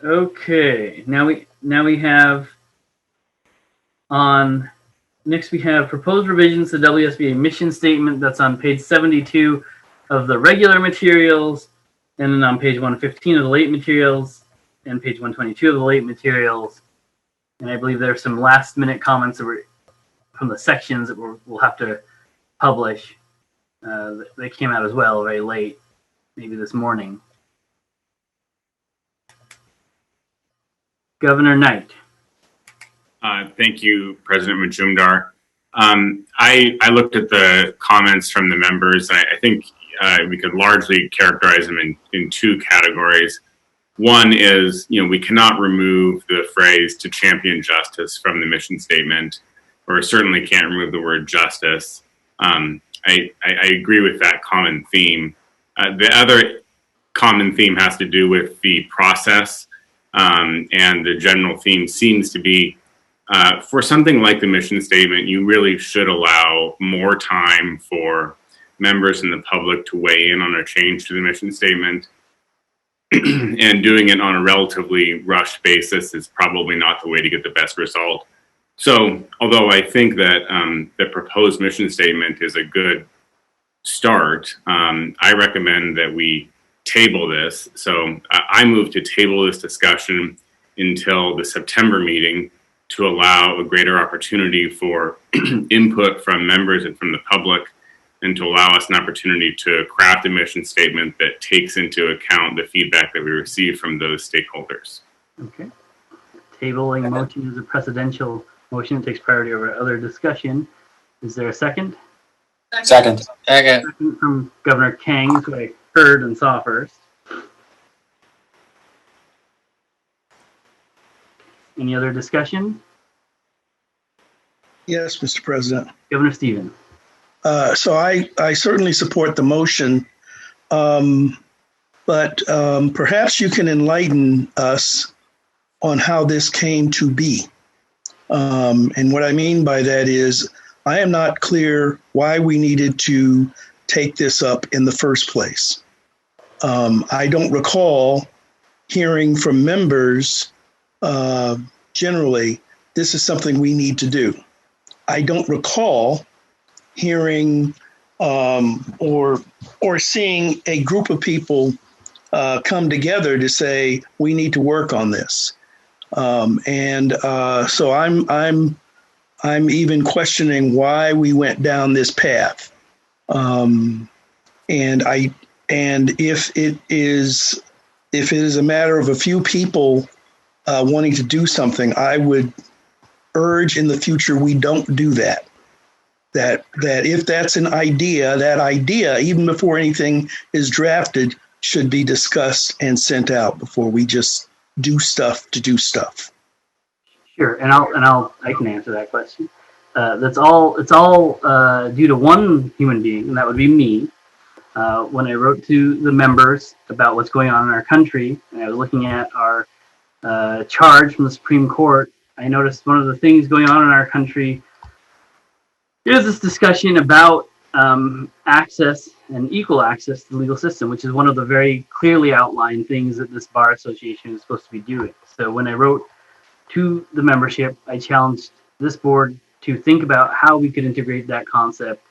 Okay, now we have on next we have proposed revisions to WSBA mission statement. That's on page 72 of the regular materials, and then on page 115 of the late materials, and page 122 of the late materials. And I believe there's some last minute comments that were from the sections that we'll have to publish. They came out as well very late, maybe this morning. Governor Knight. Thank you, President Majumdar. I looked at the comments from the members, and I think we could largely characterize them in two categories. One is, we cannot remove the phrase "to champion justice" from the mission statement, or certainly can't remove the word justice. I agree with that common theme. The other common theme has to do with the process, and the general theme seems to be, for something like the mission statement, you really should allow more time for members in the public to weigh in on a change to the mission statement. And doing it on a relatively rushed basis is probably not the way to get the best result. So, although I think that the proposed mission statement is a good start, I recommend that we table this. So I move to table this discussion until the September meeting to allow a greater opportunity for input from members and from the public, and to allow us an opportunity to craft a mission statement that takes into account the feedback that we receive from those stakeholders. Okay. Tabling motion is a precedential motion. It takes priority over other discussion. Is there a second? Second. Second from Governor Kang, who I heard and saw first. Any other discussion? Yes, Mr. President. Governor Stevens. So I certainly support the motion, but perhaps you can enlighten us on how this came to be. And what I mean by that is I am not clear why we needed to take this up in the first place. I don't recall hearing from members generally, this is something we need to do. I don't recall hearing or seeing a group of people come together to say we need to work on this, so I'm even questioning why we went down this path, and if it is a matter of a few people wanting to do something, I would urge in the future we don't do that. That if that's an idea, that idea, even before anything is drafted, should be discussed and sent out before we just do stuff to do stuff. Sure, and I can answer that question. It's all due to one human being, and that would be me. When I wrote to the members about what's going on in our country, and I was looking at our charge from the Supreme Court, I noticed one of the things going on in our country. There's this discussion about access and equal access to the legal system, which is one of the very clearly outlined things that this Bar Association is supposed to be doing. So when I wrote to the membership, I challenged this board to think about how we could integrate that concept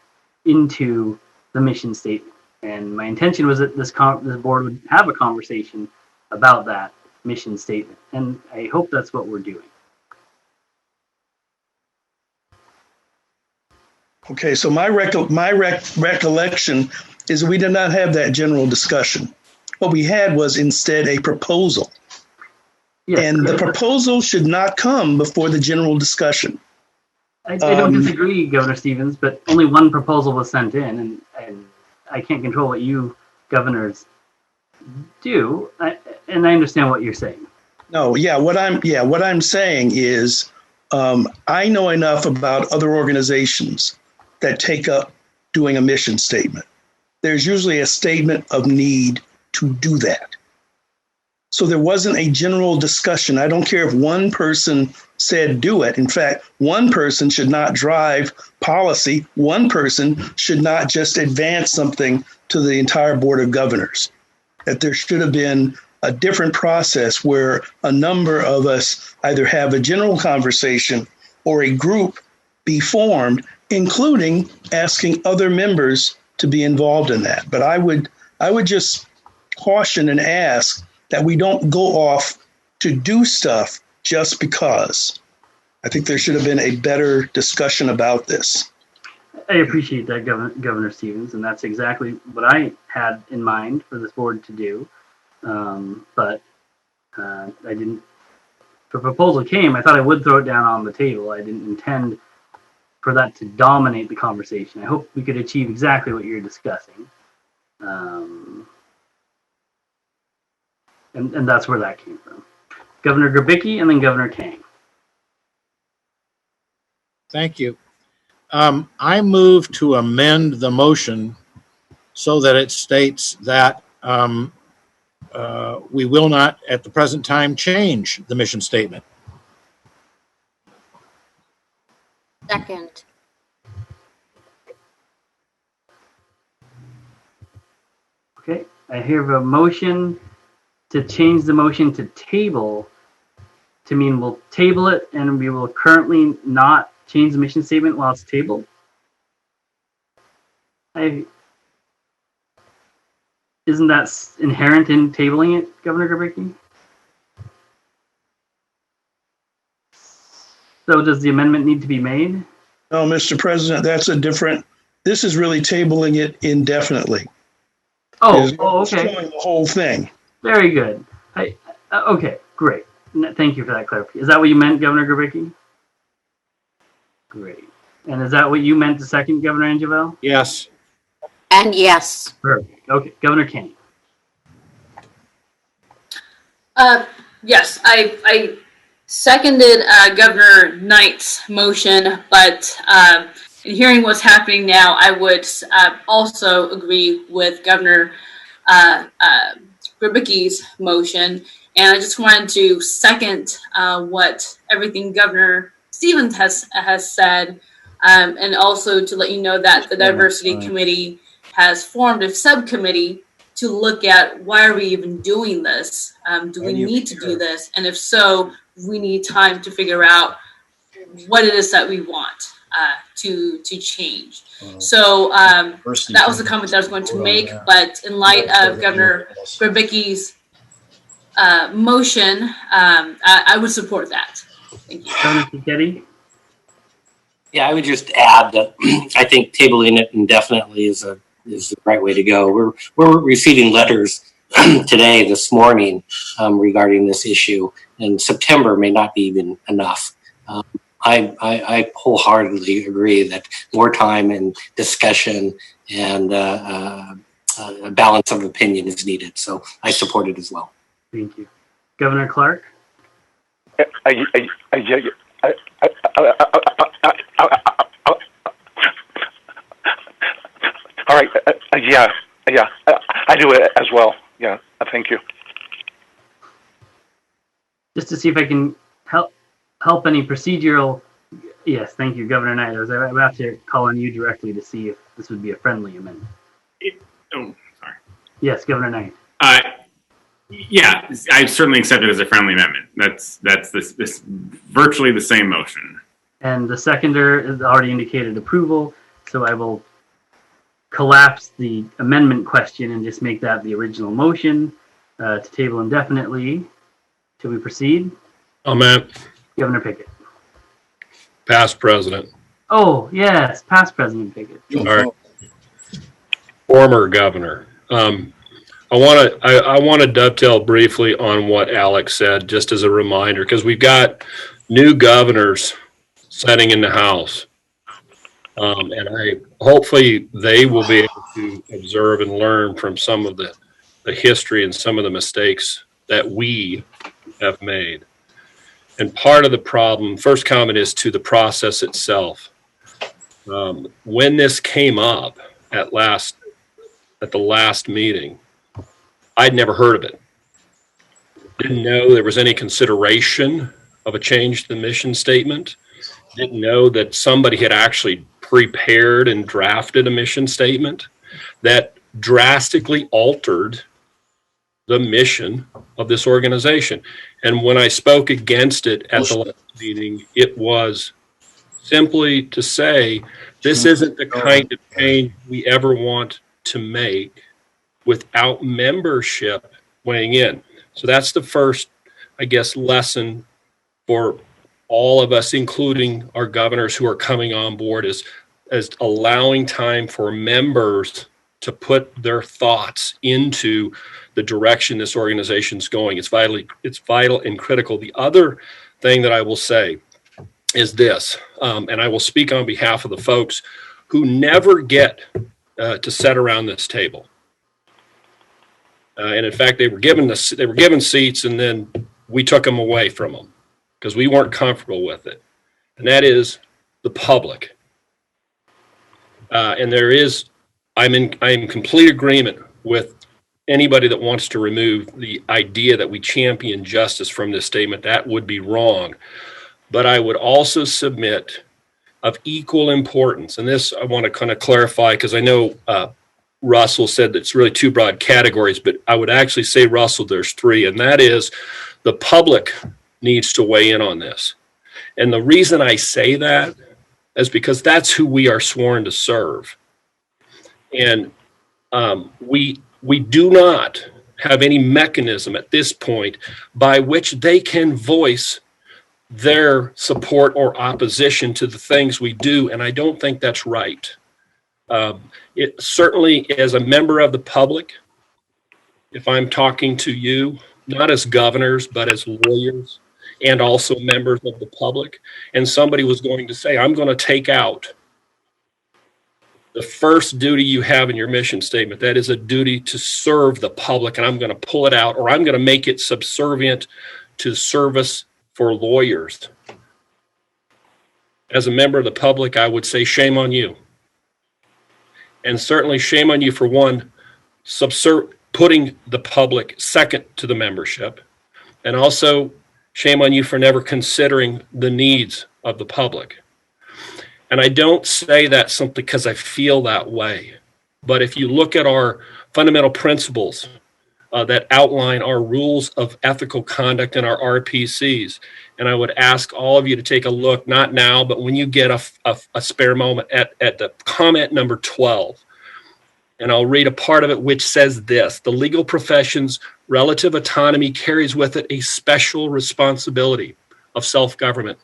into the mission statement. And my intention was that this board would have a conversation about that mission statement. And I hope that's what we're doing. Okay, so my recollection is we did not have that general discussion. What we had was instead a proposal. Yes, and the proposal should not come before the general discussion. I don't disagree, Governor Stevens, but only one proposal was sent in, and I can't control what you governors do, and I understand what you're saying. No, what I'm saying is I know enough about other organizations that take up doing a mission statement. There's usually a statement of need to do that. So there wasn't a general discussion. I don't care if one person said do it. In fact, one person should not drive policy. One person should not just advance something to the entire Board of Governors. That there should have been a different process where a number of us either have a general conversation or a group be formed, including asking other members to be involved in that. But I would just caution and ask that we don't go off to do stuff just because. I think there should have been a better discussion about this. I appreciate that, Governor Stevens, and that's exactly what I had in mind for this board to do. But I didn't. The proposal came. I thought I would throw it down on the table. I didn't intend for that to dominate the conversation. I hope we could achieve exactly what you're discussing. And that's where that came from. Governor Grabicki and then Governor Kang. Thank you. I move to amend the motion so that it states that we will not, at the present time, change the mission statement. Second. Okay, I hear a motion to change the motion to table to mean we'll table it and we will currently not change the mission statement while it's tabled. Isn't that inherent in tabling it, Governor Grabicki? So does the amendment need to be made? No, Mr. President, this is really tabling it indefinitely. Oh, okay. Destroying the whole thing. Very good. Okay, great. Thank you for that clarification. Is that what you meant, Governor Grabicki? Great. And is that what you meant to second, Governor Angeville? Yes. And yes. Perfect. Okay, Governor Kane. Yes, I seconded Governor Knight's motion, but in hearing what's happening now, I would also agree with Governor Grabicki's motion, and I just wanted to second what everything Governor Stevens has said, and also to let you know that the Diversity Committee has formed a subcommittee to look at why are we even doing this? Do we need to do this? And if so, we need time to figure out what it is that we want to change. So that was the comment that I was going to make, but in light of Governor Grabicki's motion, I would support that. Thank you. Governor Piketty? Yeah, I would just add that I think tabling it indefinitely is the right way to go. We're receiving letters today, this morning, regarding this issue, and September may not be even enough. I wholeheartedly agree that more time and discussion and a balance of opinion is needed. So I support it as well. Thank you. Governor Clark? All right. Yeah. I do it as well. Yeah. Thank you. Just to see if I can help any procedural. Yes, thank you, Governor Knight. I was about to call on you directly to see if this would be a friendly amendment. Sorry. Yes, Governor Knight. Yeah, I certainly accept it as a friendly amendment. That's this virtually the same motion. And the seconder has already indicated approval, so I will collapse the amendment question and just make that the original motion to table indefinitely. Shall we proceed? Amen. Governor Pickett. Past president. Oh, yes, past President Pickett. All right. Former governor. I want to dovetail briefly on what Alex said, just as a reminder, because we've got new governors sitting in the House. And hopefully they will be able to observe and learn from some of the history and some of the mistakes that we have made. And part of the problem, first comment is to the process itself. When this came up at the last meeting, I'd never heard of it. Didn't know there was any consideration of a change to the mission statement. Didn't know that somebody had actually prepared and drafted a mission statement that drastically altered the mission of this organization. And when I spoke against it at the last meeting, it was simply to say, this isn't the kind of change we ever want to make without membership weighing in. So that's the first, I guess, lesson for all of us, including our governors who are coming on board, is allowing time for members to put their thoughts into the direction this organization's going. It's vital and critical. The other thing that I will say is this, and I will speak on behalf of the folks who never get to sit around this table. And in fact, they were given seats, and then we took them away from them because we weren't comfortable with it. And that is the public. And I'm in complete agreement with anybody that wants to remove the idea that we champion justice from this statement. That would be wrong. But I would also submit of equal importance, and this I want to kind of clarify because I know Russell said that it's really two broad categories, but I would actually say, Russell, there's three, and that is the public needs to weigh in on this. And the reason I say that is because that's who we are sworn to serve. And we do not have any mechanism at this point by which they can voice their support or opposition to the things we do, and I don't think that's right. It certainly, as a member of the public, if I'm talking to you, not as governors, but as lawyers and also members of the public, and somebody was going to say, I'm going to take out the first duty you have in your mission statement, that is a duty to serve the public, and I'm going to pull it out, or I'm going to make it subservient to service for lawyers. As a member of the public, I would say shame on you. And certainly shame on you for one, putting the public second to the membership. And also shame on you for never considering the needs of the public. And I don't say that simply because I feel that way. But if you look at our fundamental principles that outline our rules of ethical conduct and our RPCs, and I would ask all of you to take a look, not now, but when you get a spare moment, at the comment number 12. And I'll read a part of it which says this: the legal profession's relative autonomy carries with it a special responsibility of self-government.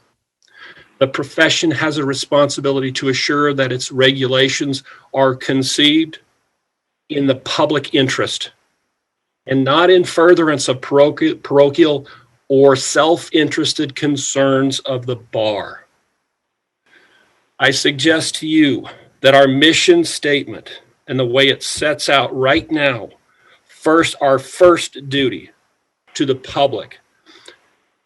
The profession has a responsibility to assure that its regulations are conceived in the public interest and not in furtherance of parochial or self-interested concerns of the bar. I suggest to you that our mission statement and the way it sets out right now, our first duty to the public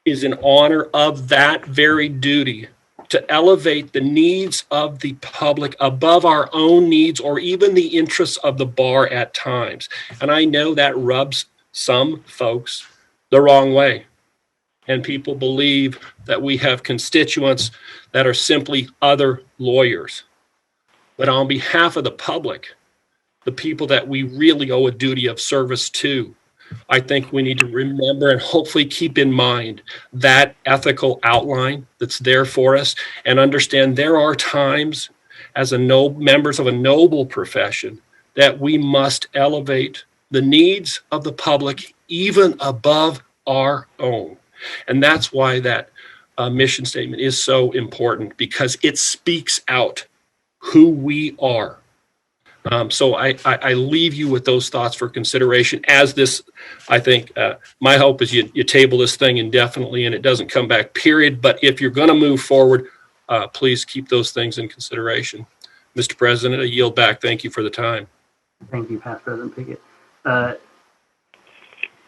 is in honor of that very duty to elevate the needs of the public above our own needs or even the interests of the bar at times. And I know that rubs some folks the wrong way. And people believe that we have constituents that are simply other lawyers. But on behalf of the public, the people that we really owe a duty of service to, I think we need to remember and hopefully keep in mind that ethical outline that's there for us and understand there are times as members of a noble profession that we must elevate the needs of the public even above our own. And that's why that mission statement is so important, because it speaks out who we are. So I leave you with those thoughts for consideration as this, I think, my hope is you table this thing indefinitely and it doesn't come back, period. But if you're going to move forward, please keep those things in consideration. Mr. President, I yield back. Thank you for the time. Thank you, Past President Pickett.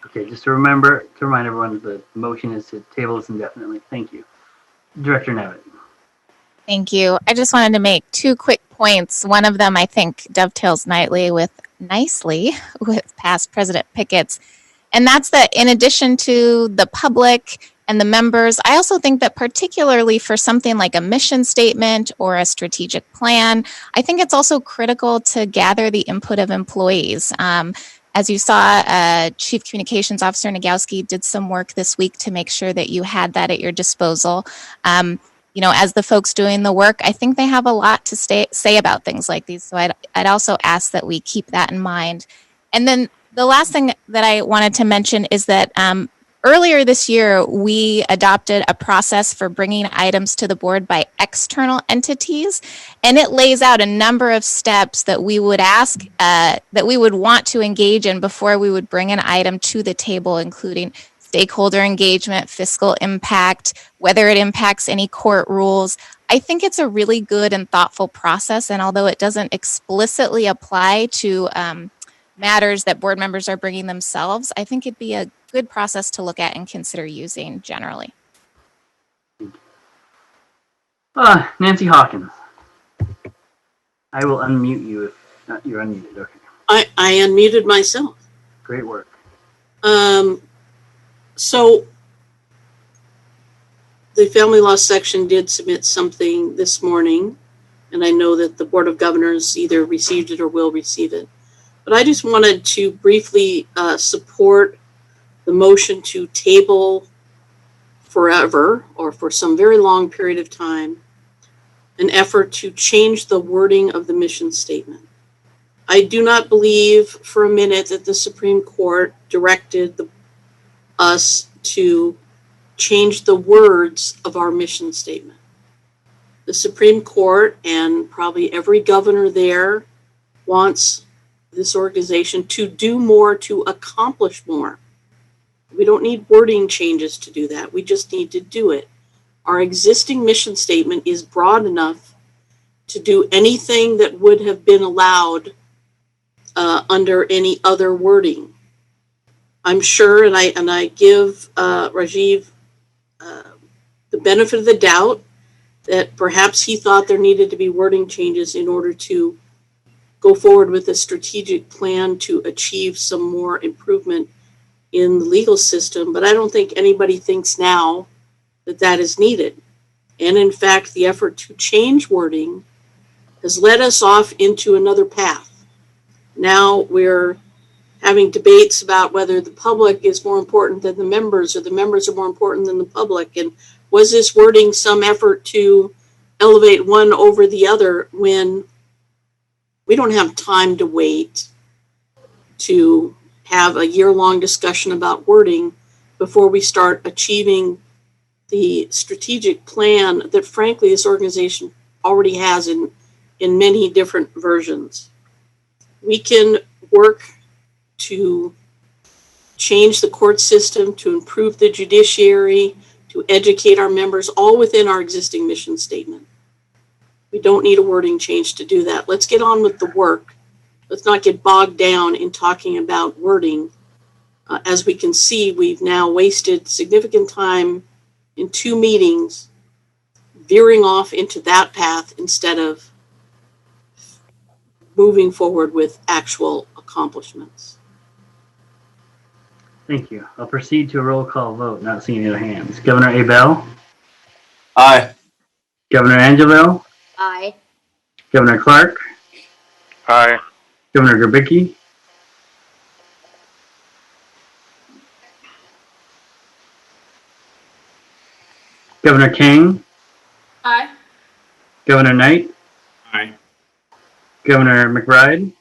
Okay, just to remind everyone, the motion is to table this indefinitely. Thank you. Director Nevitt. Thank you. I just wanted to make two quick points. One of them, I think, dovetails nicely with past President Pickett's, and that's that in addition to the public and the members, I also think that particularly for something like a mission statement or a strategic plan, I think it's also critical to gather the input of employees. As you saw, Chief Communications Officer Nagowski did some work this week to make sure that you had that at your disposal. As the folks doing the work, I think they have a lot to say about things like these. So I'd also ask that we keep that in mind. And then the last thing that I wanted to mention is that earlier this year, we adopted a process for bringing items to the board by external entities, and it lays out a number of steps that we would ask, that we would want to engage in before we would bring an item to the table, including stakeholder engagement, fiscal impact, whether it impacts any court rules. I think it's a really good and thoughtful process, and although it doesn't explicitly apply to matters that board members are bringing themselves, I think it'd be a good process to look at and consider using generally. Nancy Hawkins. I will unmute you if you're unmuted. Okay. I unmuted myself. Great work. So the family law section did submit something this morning, and I know that the Board of Governors either received it or will receive it. But I just wanted to briefly support the motion to table forever, or for some very long period of time, an effort to change the wording of the mission statement. I do not believe for a minute that the Supreme Court directed us to change the words of our mission statement. The Supreme Court and probably every governor there wants this organization to do more, to accomplish more. We don't need wording changes to do that. We just need to do it. Our existing mission statement is broad enough to do anything that would have been allowed under any other wording. I'm sure, and I give Rajiv the benefit of the doubt that perhaps he thought there needed to be wording changes in order to go forward with a strategic plan to achieve some more improvement in the legal system. But I don't think anybody thinks now that that is needed. And in fact, the effort to change wording has led us off into another path. Now we're having debates about whether the public is more important than the members, or the members are more important than the public. And was this wording some effort to elevate one over the other, when we don't have time to wait to have a year-long discussion about wording before we start achieving the strategic plan that, frankly, this organization already has in many different versions. We can work to change the court system, to improve the judiciary, to educate our members, all within our existing mission statement. We don't need a wording change to do that. Let's get on with the work. Let's not get bogged down in talking about wording. As we can see, we've now wasted significant time in 2 meetings veering off into that path instead of moving forward with actual accomplishments. Thank you. I'll proceed to a roll call vote, not seeing any other hands. Governor Abel? Aye. Governor Angelo? Aye. Governor Clark? Aye. Governor Gerbicki? Governor King? Aye. Governor Knight? Aye. Governor McBride?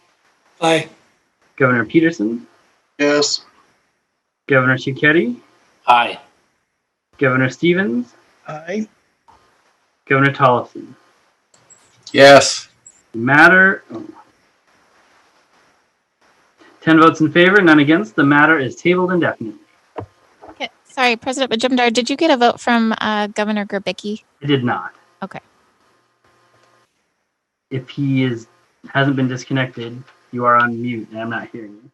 Aye. Governor Peterson? Yes. Governor Cicchetti? Aye. Governor Stevens? Aye. Governor Tollefson? Yes. Matter. 10 votes in favor, none against. The matter is tabled indefinitely. Okay. Sorry, President Majumdar, did you get a vote from Governor Gerbicki? It did not. Okay. If he hasn't been disconnected, you are on mute, and I'm not hearing you.